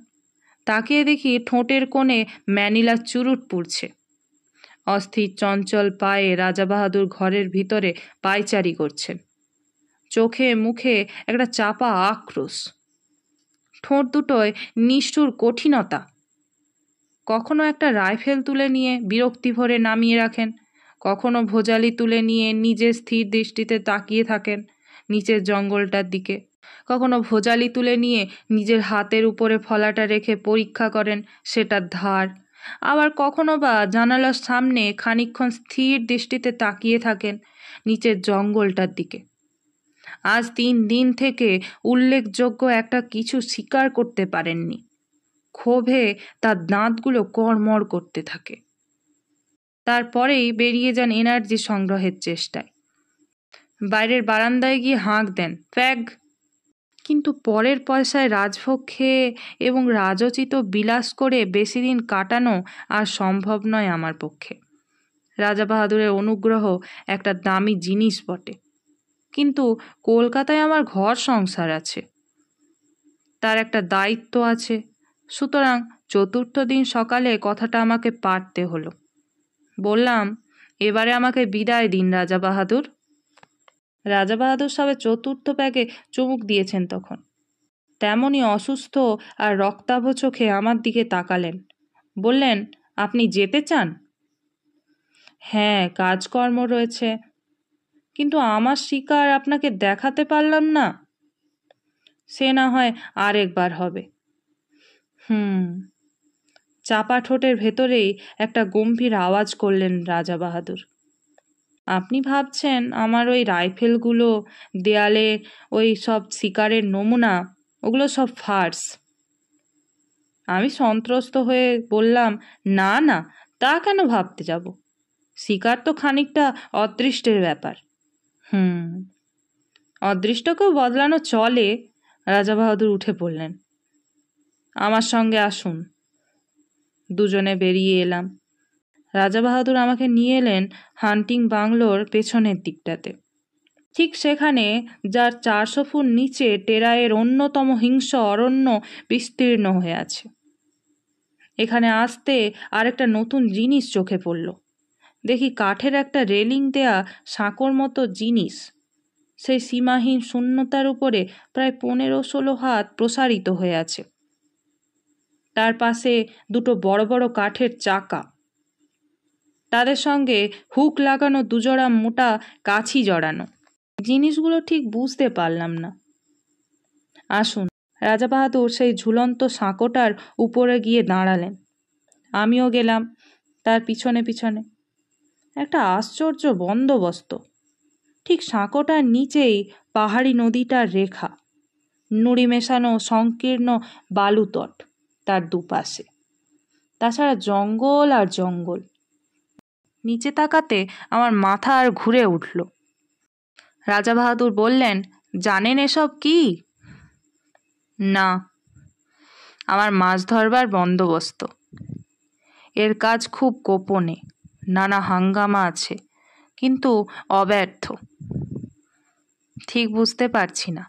তাকিয়ে দেখি ঠোঁটের কোণে ম্যানিলা চুরুট পুড়ছে। অস্থির চঞ্চল পায়ে রাজা বাহাদুর ঘরের ভিতরে পায়চারি করছেন। চোখে মুখে একটা চাপা আক্রোশ। ঠোঁট দুটোয় নিষ্ঠুর কঠিনতা। কখনো একটা রাইফেল তুলে নিয়ে বিরক্তি ভরে নামিয়ে রাখেন, কখনো ভোজালি তুলে নিয়ে নিজের স্থির দৃষ্টিতে তাকিয়ে থাকেন নিচের জঙ্গলটার দিকে, কখনো ভোজালি তুলে নিয়ে নিজের হাতের উপরে ফলাটা রেখে পরীক্ষা করেন সেটার ধার, আবার কখনো বা জানালার সামনে খানিকক্ষণ স্থির দৃষ্টিতে তাকিয়ে থাকেন নিচের জঙ্গলটার দিকে। আজ 3 দিন থেকে উল্লেখযোগ্য একটা কিছু স্বীকার করতে পারেননি। ক্ষোভে তার দাঁতগুলো কড়মড় করতে থাকে। তারপরেই বেরিয়ে যান এনার্জি সংগ্রহের চেষ্টায়। বাইরের বারান্দায় গিয়ে হাঁক দেন, ফ্যাগ! কিন্তু পরের পয়সায় রাজভোগ খেয়ে এবং রাজোচিত বিলাস করে বেশি দিন কাটানো আর সম্ভব নয় আমার পক্ষে। রাজা বাহাদুরের অনুগ্রহ একটা দামি জিনিস বটে, কিন্তু কলকাতায় আমার ঘর সংসার আছে। তার একটা দায়িত্ব আছে, সুতরাং চতুর্থ দিন সকালে কথাটা আমাকে পাড়তে হলো। বললাম, এবারে আমাকে বিদায় দিন রাজাবাহাদুর। রাজাবাহাদুর সবে চতুর্থ প্যাকে চুমুক দিয়েছেন তখন। তেমনি অসুস্থ আর রক্তাভ চোখে আমার দিকে তাকালেন। বললেন, আপনি যেতে চান? হ্যাঁ, কাজকর্ম রয়েছে, কিন্তু আমার শিকার আপনাকে দেখাতে পারলাম না। সে না হয় আরেকবার হবে। চাপা ঠোঁটের ভেতরেই একটা গম্ভীর আওয়াজ করলেন রাজাবাহাদুর। আপনি ভাবছেন আমার ওই রাইফেলগুলো, দেয়ালে ওই সব শিকারের নমুনা, ওগুলো সব ফার্স। আমি সন্ত্রস্ত হয়ে বললাম, না না, তা কেন ভাবতে যাব? শিকার তো খানিকটা অদৃষ্টের ব্যাপার। অদৃষ্টকেও বদলানো চলে। রাজাবাহাদুর উঠে পড়লেন। আমার সঙ্গে আসুন। দুজনে বেরিয়ে এলাম। রাজাবাহাদুর আমাকে নিয়ে এলেন হান্টিং বাংলোর পেছনের দিকটাতে। ঠিক সেখানে, যার 400 ফুট নিচে টেরাইয়ের অন্যতম হিংস্র অরণ্য বিস্তীর্ণ হয়ে আছে। এখানে আসতে আরেকটা নতুন জিনিস চোখে পড়ল। দেখি কাঠের একটা রেলিং দেয়া সাঁকোর মতো জিনিস, সেই সীমাহীন শূন্যতার উপরে প্রায় 15-16 হাত প্রসারিত হয়ে আছে। তার পাশে দুটো বড় বড় কাঠের চাকা, তাদের সঙ্গে হুক লাগানো দুজোড়া মোটা কাছি জড়ানো। জিনিসগুলো ঠিক বুঝতে পারলাম না। আসুন। রাজাবাহাদুর সেই ঝুলন্ত সাঁকোটার উপরে গিয়ে দাঁড়ালেন। আমিও গেলাম তার পিছনে পিছনে। একটা আশ্চর্য বন্দোবস্ত। ঠিক সাঁকোটার নিচেই পাহাড়ি নদীটার রেখা, নুড়ি মেশানো সংকীর্ণ বালুতট তার দুপাশে। তাছাড়া জঙ্গল আর জঙ্গল। নিচে তাকাতে আমার মাথা আর ঘুরে উঠল। রাজাবাহাদুর বললেন, জানেন এসব কি? না। আমার মাছ ধরবার বন্দোবস্ত। এর কাজ খুব গোপনে, নানা হাঙ্গামা আছে, কিন্তু অব্যর্থ। ঠিক বুঝতে পারছি না।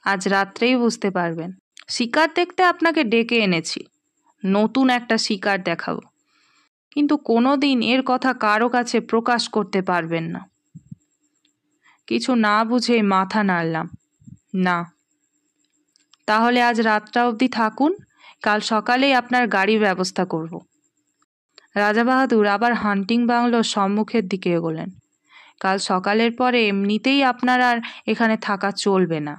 আজ রাত্রেই বুঝতে পারবেন। শিকার দেখতে আপনাকে ডেকে এনেছি। নতুন একটা শিকার দেখাবো, কিন্তু কোনোদিন এর কথা কারো কাছে প্রকাশ করতে পারবেন না। কিছু না বুঝে মাথা নাড়লাম। না। তাহলে আজ রাতটা অবধি থাকুন, কাল সকালেই আপনার গাড়ির ব্যবস্থা করব। রাজাবাহাদুর আবার হান্টিং বাংলোর সম্মুখের দিকে এগোলেন। কাল সকালের পরে এমনিতেই আপনার আর এখানে থাকা চলবে না।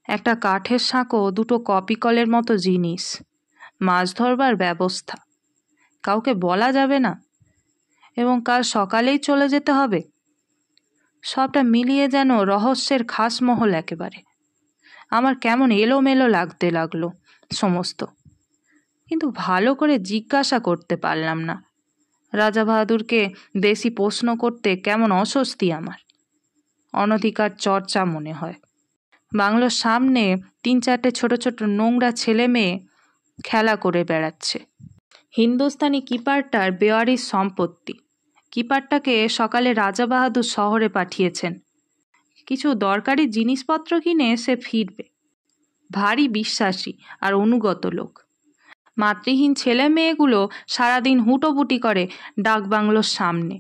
একটা কাঠের সাঁকো, দুটো কপি কলের মতো জিনিস, মাছ ধরবার ব্যবস্থা, কাউকে বলা যাবে না, এবং কাল সকালেই চলে যেতে হবে। সবটা মিলিয়ে যেন রহস্যের খাসমহল একেবারে। আমার কেমন এলোমেলো লাগতে লাগলো সমস্ত, কিন্তু ভালো করে জিজ্ঞাসা করতে পারলাম না। রাজাবাহাদুরকে বেশি প্রশ্ন করতে কেমন অস্বস্তি আমার। অনধিকার চর্চা মনে হয়। বাংলোর সামনে 3-4টে ছোট ছোট নোংরা ছেলে মেয়ে খেলা করে বেড়াচ্ছে। হিন্দুস্তানি কিপারটার বেওয়ারিশ সম্পত্তি। কিপারটাকে সকালে রাজাবাহাদুর শহরে পাঠিয়েছেন। কিছু দরকারি জিনিসপত্র কিনে সে ফিরবে। ভারী বিশ্বাসী আর অনুগত লোক। মাতৃহীন ছেলে মেয়েগুলো সারাদিন হুটোপুটি করে ডাকবাংলোর সামনে।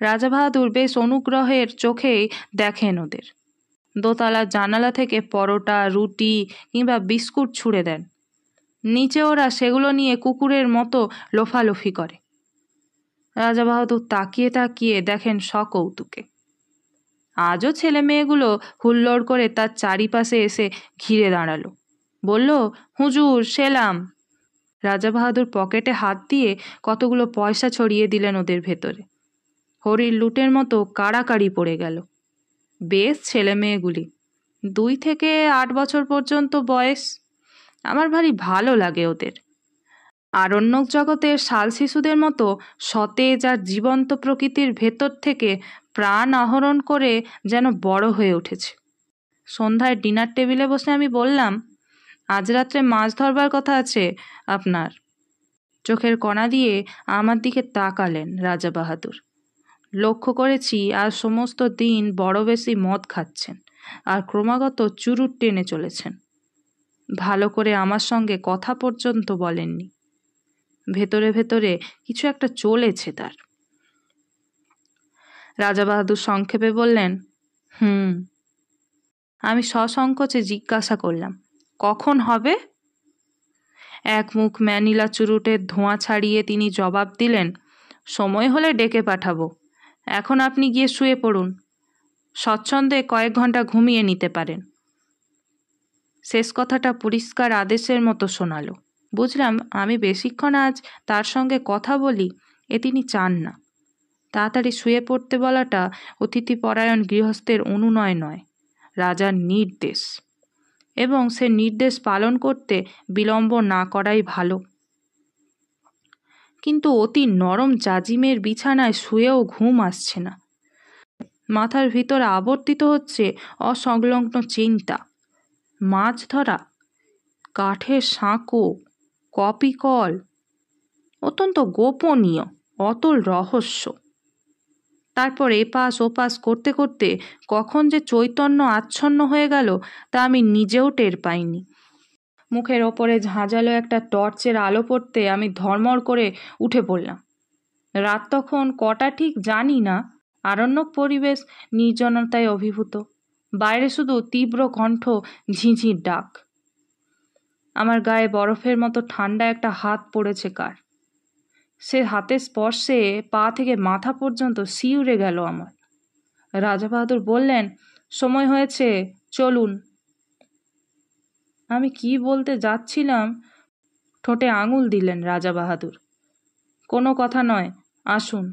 রাজাবাহাদুর বেশ অনুগ্রহের চোখেই দেখেন ওদের। দোতলার জানালা থেকে পরোটা, রুটি কিংবা বিস্কুট ছুঁড়ে দেন। নিচে ওরা সেগুলো নিয়ে কুকুরের মতো লোফালোফি করে। রাজাবাহাদুর তাকিয়ে তাকিয়ে দেখেন সকৌতুকে। আজও ছেলে মেয়েগুলো হুল্লোড় করে তার চারিপাশে এসে ঘিরে দাঁড়ালো। বলল, হুজুর সেলাম। রাজাবাহাদুর পকেটে হাত দিয়ে কতগুলো পয়সা ছড়িয়ে দিলেন ওদের ভেতরে। হরির লুটের মতো কাড়াকাড়ি পড়ে গেল। বেশ ছেলে মেয়েগুলি, 2 থেকে 8 বছর পর্যন্ত বয়স। আমার ভারী ভালো লাগে ওদের। আরণ্যক জগতের শাল শিশুদের মতো সতেজ আর জীবন্ত প্রকৃতির ভেতর থেকে প্রাণ আহরণ করে যেন বড় হয়ে উঠেছে। সন্ধ্যায় ডিনার টেবিলে বসে আমি বললাম, আজ রাত্রে মাছ ধরবার কথা আছে আপনার। চোখের কণা দিয়ে আমার দিকে তাকালেন রাজাবাহাদুর। লক্ষ্য করেছি আর সমস্ত দিন বড় বেশি মদ খাচ্ছেন আর ক্রমাগত চুরুট টেনে চলেছেন। ভালো করে আমার সঙ্গে কথা পর্যন্ত বলেননি। ভেতরে ভেতরে কিছু একটা চলেছে তার। রাজাবাহাদুর সংক্ষেপে বললেন, আমি সসংকোচে জিজ্ঞাসা করলাম, কখন হবে? এক মুখ ম্যানিলা চুরুটের ধোঁয়া ছাড়িয়ে তিনি জবাব দিলেন, সময় হলে ডেকে পাঠাবো। এখন আপনি গিয়ে শুয়ে পড়ুন, স্বচ্ছন্দে কয়েক ঘন্টা ঘুমিয়ে নিতে পারেন। শেষ কথাটা পরিষ্কার আদেশের মতো শোনালো। বুঝলাম আমি বেশিক্ষণ আজ তার সঙ্গে কথা বলি এ তিনি চান না। তাড়াতাড়ি শুয়ে পড়তে বলাটা অতিথিপরায়ণ গৃহস্থের অনুনয় নয়, রাজার নির্দেশ, এবং সে নির্দেশ পালন করতে বিলম্ব না করাই ভালো। কিন্তু অতি নরম জাজিমের বিছানায় শুয়েও ঘুম আসছে না। মাথার ভিতর আবর্তিত হচ্ছে অসংলগ্ন চিন্তা। মাছ ধরা, কাঠের সাঁকো, কপি কল, অত্যন্ত গোপনীয়, অতল রহস্য। তারপর এপাশ ওপাশ করতে করতে কখন যে চৈতন্য আচ্ছন্ন হয়ে গেল তা আমি নিজেও টের পাইনি। মুখের ওপরে ঝাঁঝালো একটা টর্চের আলো পড়তে আমি ধর্মর করে উঠে পড়লাম। রাত তখন কটা ঠিক জানি না। আরণ্যক পরিবেশ, নির্জনতায় অভিভূত। বাইরে শুধু তীব্র কণ্ঠ, ঝিঁঝির ডাক। আমার গায়ে বরফের মতো ঠান্ডা একটা হাত পড়েছে কার। সে হাতের স্পর্শে পা থেকে মাথা পর্যন্ত শিউরে গেল আমার। রাজাবাহাদুর বললেন, সময় হয়েছে, চলুন। আমি কি বলতে যাচ্ছিলাম, ঠোঁটে আঙুল দিলেন রাজাবাহাদুর। কোনো কথা নয়, আসুন।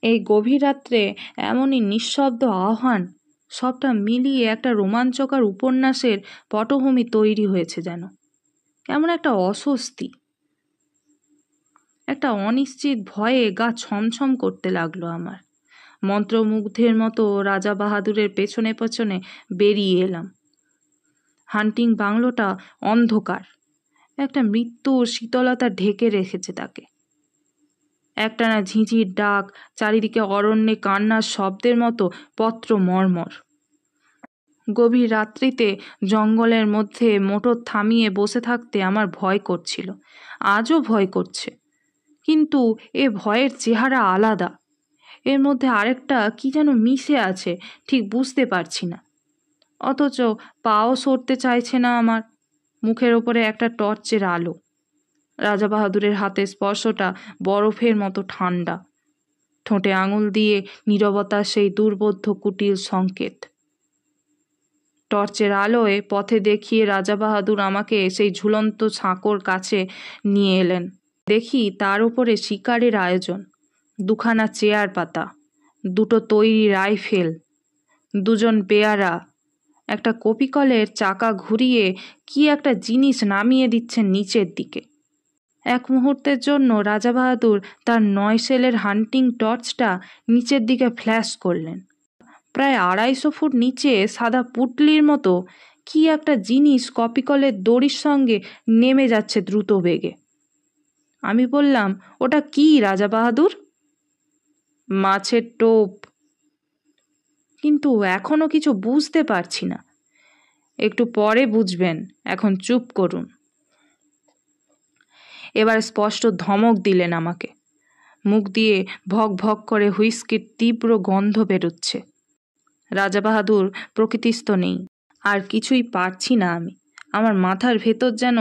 এই গভীর রাত্রে এমনই নিঃশব্দ আহ্বান, সবটা মিলিয়ে একটা রোমাঞ্চকর উপন্যাসের পটভূমি তৈরি হয়েছে যেন। কেমন একটা অস্বস্তি, একটা অনিশ্চিত ভয়ে গা ছমছম করতে লাগলো আমার। মন্ত্রমুগ্ধের মতো রাজা বাহাদুরের পেছনে পেছনে বেরিয়ে এলাম। হান্টিং বাংলোটা অন্ধকার, একটা মৃত্যুর শীতলতা ঢেকে রেখেছে তাকে। একটানা ঝিঁঝির ডাক, চারিদিকে অরণ্যে কান্নার শব্দের মতো পত্র মর্মর। গভীর রাত্রিতে জঙ্গলের মধ্যে মোটর থামিয়ে বসে থাকতে আমার ভয় করছিল, আজও ভয় করছে। কিন্তু এ ভয়ের চেহারা আলাদা, এর মধ্যে আরেকটা কি যেন মিশে আছে, ঠিক বুঝতে পারছি না। অথচ পাও সরতে চাইছে না আমার। মুখের ওপরে একটা টর্চের আলো, রাজাবাহাদুরের হাতের স্পর্শটা বরফের মতো ঠান্ডা, ঠোঁটে আঙুল দিয়ে নীরবতার সেই দুর্বোধ্য কুটিল সংকেত। টর্চের আলোয় পথে দেখিয়ে রাজাবাহাদুর আমাকে সেই ঝুলন্ত সাঁকোর কাছে নিয়ে এলেন। দেখি তার উপরে শিকারের আয়োজন, দুখানা চেয়ার পাতা, দুটো তৈরি রাইফেল, দুজন পেয়ারা, একটা কপিকলের চাকা ঘুরিয়ে কি একটা জিনিস নামিয়ে দিচ্ছেন নিচের দিকে। এক মুহূর্তের জন্য রাজাবাহাদুর তার 9 সেলের হান্টিং টর্চটা নিচের দিকে ফ্ল্যাশ করলেন। প্রায় 250 ফুট নিচে সাদা পুটলির মতো কি একটা জিনিস কপিকলের দড়ির সঙ্গে নেমে যাচ্ছে দ্রুত বেগে। আমি বললাম, ওটা কি রাজাবাহাদুর? মাছের টোপ। কিন্তু এখনো কিছু বুঝতে পারছি না। একটু পরে বুঝবেন, এখন চুপ করুন। এবার স্পষ্ট ধমক দিলেন আমাকে। মুখ দিয়ে ভক ভক করে হুইস্কির তীব্র গন্ধ বেরোচ্ছে। রাজাবাহাদুর প্রকৃতিস্থ নেই, আর কিছুই পারছি না আমি। আমার মাথার ভেতর যেন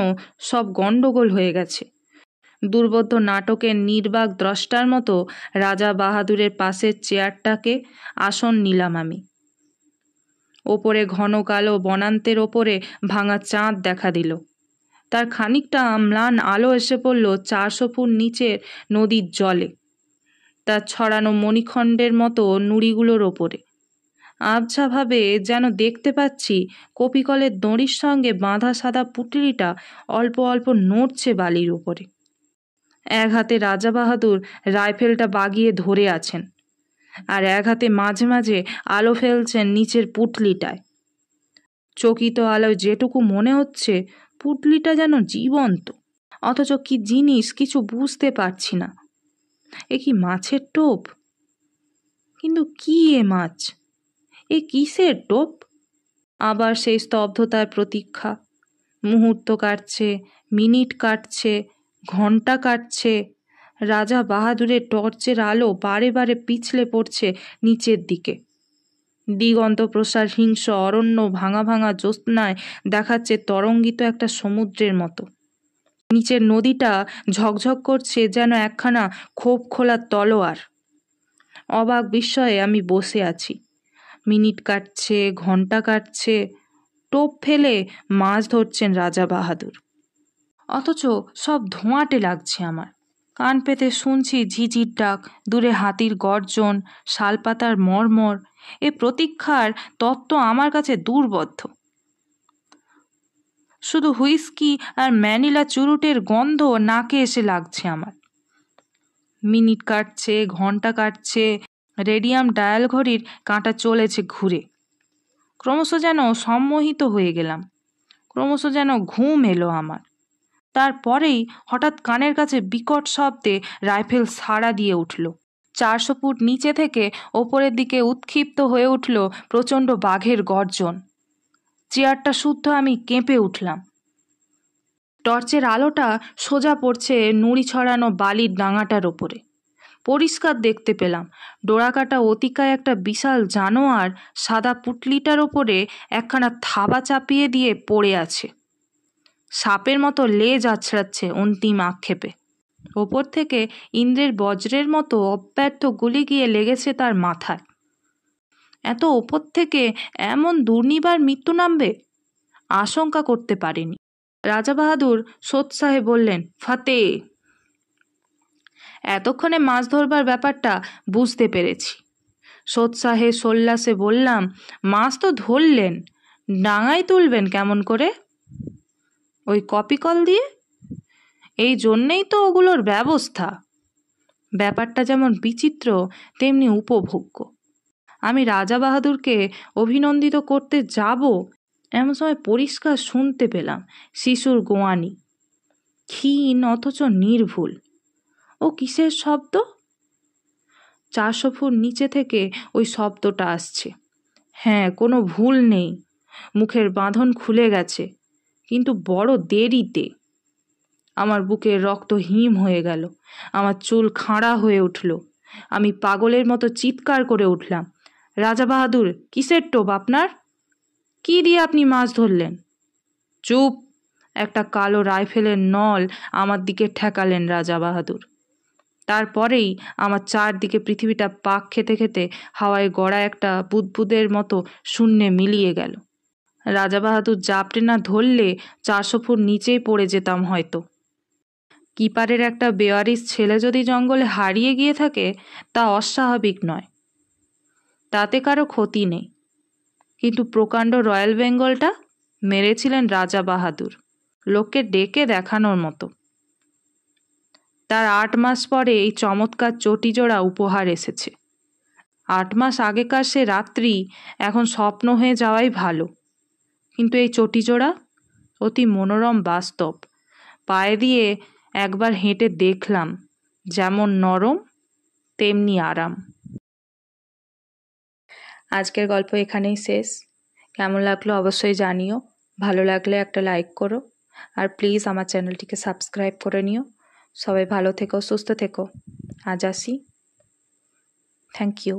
সব গণ্ডগোল হয়ে গেছে। দুর্বোধ্য নাটকের নির্বাক দ্রষ্টার মতো রাজা বাহাদুরের পাশের চেয়ারটাকে আসন নিলাম আমি। ওপরে ঘন কালো বনান্তের ওপরে ভাঙা চাঁদ দেখা দিল। তার খানিকটা ম্লান আলো এসে পড়ল 400 ফুট নিচের নদীর জলে, তার ছড়ানো মণিখণ্ডের মতো নুড়িগুলোর ওপরে। আবছাভাবে যেন দেখতে পাচ্ছি কপিকলের দড়ির সঙ্গে বাঁধা সাদা পুটলিটা অল্প অল্প নড়ছে বালির উপরে। এক হাতে রাজাবাহাদুর রাইফেলটা বাগিয়ে ধরে আছেন, আর এক হাতে মাঝে মাঝে আলো ফেলছেন নিচের পুটলিটায়। চকিত আলোয় যেটুকু মনে হচ্ছে পুটলিটা যেন জীবন্ত, অথচ কি জিনিস কিছু বুঝতে পারছি না। এ কি মাছের টোপ? কিন্তু কি এ মাছ? এ কিসের টোপ? আবার সেই স্তব্ধতার প্রতীক্ষা। মুহূর্ত কাটছে, মিনিট কাটছে, ঘন্টা কাটছে। রাজা বাহাদুরের টর্চের আলো বারে বারে পিছলে পড়ছে নিচের দিকে। দিগন্ত প্রসার হিংস্র অরণ্য ভাঙা ভাঙা জ্যোৎস্নায় দেখাচ্ছে তরঙ্গিত একটা সমুদ্রের মতো। নিচের নদীটা ঝকঝক করছে যেন একখানা খোপ খোলা তলোয়ার। অবাক বিস্ময়ে আমি বসে আছি। মিনিট কাটছে, ঘন্টা কাটছে, টোপ ফেলে মাছ ধরছেন রাজা বাহাদুর। অথচ সব ধোঁয়াটে লাগছে আমার। কান পেতে শুনছি ঝিঝির ডাক, দূরে হাতির গর্জন, শালপাতার মর্মর। এ প্রতীক্ষার তত্ত্ব আমার কাছে দুর্বোধ্য। শুধু হুইস্কি আর ম্যানিলা চুরুটের গন্ধ নাকে এসে লাগছে আমার। মিনিট কাটছে, ঘন্টা কাটছে, রেডিয়াম ডায়াল ঘড়ির কাঁটা চলেছে ঘুরে। ক্রমশ যেন সম্মোহিত হয়ে গেলাম, ক্রমশ যেন ঘুম এলো আমার। তারপরেই হঠাৎ কানের কাছে বিকট শব্দে রাইফেল সাড়া দিয়ে উঠল। 400 ফুট নিচে থেকে ওপরের দিকে উৎক্ষিপ্ত হয়ে উঠল প্রচণ্ড বাঘের গর্জন। চেয়ারটা শুদ্ধ আমি কেঁপে উঠলাম। টর্চের আলোটা সোজা পড়ছে নুড়ি ছড়ানো বালির ডাঙাটার ওপরে। পরিষ্কার দেখতে পেলাম ডোরাকাটা অতিকায় একটা বিশাল জানোয়ার সাদা পুটলিটার ওপরে একখানা থাবা চাপিয়ে দিয়ে পড়ে আছে। সাপের মতো লেজ আছড়াচ্ছে অন্তিম আক্ষেপে। ওপর থেকে ইন্দ্রের বজ্রের মতো অব্যর্থ গুলি গিয়ে লেগেছে তার মাথায়। এত ওপর থেকে এমন দুর্নিবার মৃত্যু নামবে আশঙ্কা করতে পারিনি। রাজা বাহাদুর সোৎসাহে বললেন, ফাতে। এতক্ষণে মাছ ধরবার ব্যাপারটা বুঝতে পেরেছি। সোৎসাহে সোল্লাসে বললাম, মাছ তো ধরলেন, ডাঙায় তুলবেন কেমন করে? ওই কপিকল দিয়ে? এই জন্যেই তো ওগুলোর ব্যবস্থা। ব্যাপারটা যেমন বিচিত্র তেমনি উপভোগ্য। আমি রাজা বাহাদুরকে অভিনন্দিত করতে যাব এমন সময় পরিষ্কার শুনতে পেলাম শিশুর গোয়ানি, ক্ষীণ অথচ নির্ভুল। ও কিসের শব্দ? 400 ফুট নিচে থেকে ওই শব্দটা আসছে। হ্যাঁ, কোনো ভুল নেই, মুখের বাঁধন খুলে গেছে, কিন্তু বড় দেরিতে। আমার বুকের রক্ত হিম হয়ে গেল, আমার চুল খাঁড়া হয়ে উঠল। আমি পাগলের মতো চিৎকার করে উঠলাম, রাজা বাহাদুর, কিসের টোপ আপনার? কি দিয়ে আপনি মাছ ধরলেন? চুপ! একটা কালো রাইফেলের নল আমার দিকে ঠেকালেন রাজা বাহাদুর। তারপরেই আমার চারদিকে পৃথিবীটা পাক খেতে খেতে হাওয়ায় গড়া একটা বুদবুদের মতো শূন্যে মিলিয়ে গেল। রাজা বাহাদুর জাপটে না ধরলে 400 ফুট নিচেই পড়ে যেতাম হয়তো। কিপারের একটা বেওয়ারিশ ছেলে যদি জঙ্গলে হারিয়ে গিয়ে থাকে তা অস্বাভাবিক নয়, তাতে কারো ক্ষতি নেই। কিন্তু প্রকাণ্ড রয়্যাল বেঙ্গলটা মেরেছিলেন রাজা বাহাদুর, লোককে ডেকে দেখানোর মতো। তার 8 মাস পরে এই চমৎকার চটিজোড়া উপহার এসেছে। 8 মাস আগেকার সে রাত্রি এখন স্বপ্ন হয়ে যাওয়াই ভালো। কিন্তু এই চটিজোড়া অতি মনোরম বাস্তব। পায়ে দিয়ে একবার হেঁটে দেখলাম, যেমন নরম তেমনি আরাম। আজকের গল্প এখানেই শেষ। কেমন লাগলো অবশ্যই জানিও। ভালো লাগলে একটা লাইক করো, আর প্লিজ আমার চ্যানেলটিকে সাবস্ক্রাইব করে নিও। সবাই ভালো থেকো, সুস্থ থেকো। আজ আসি। Thank you.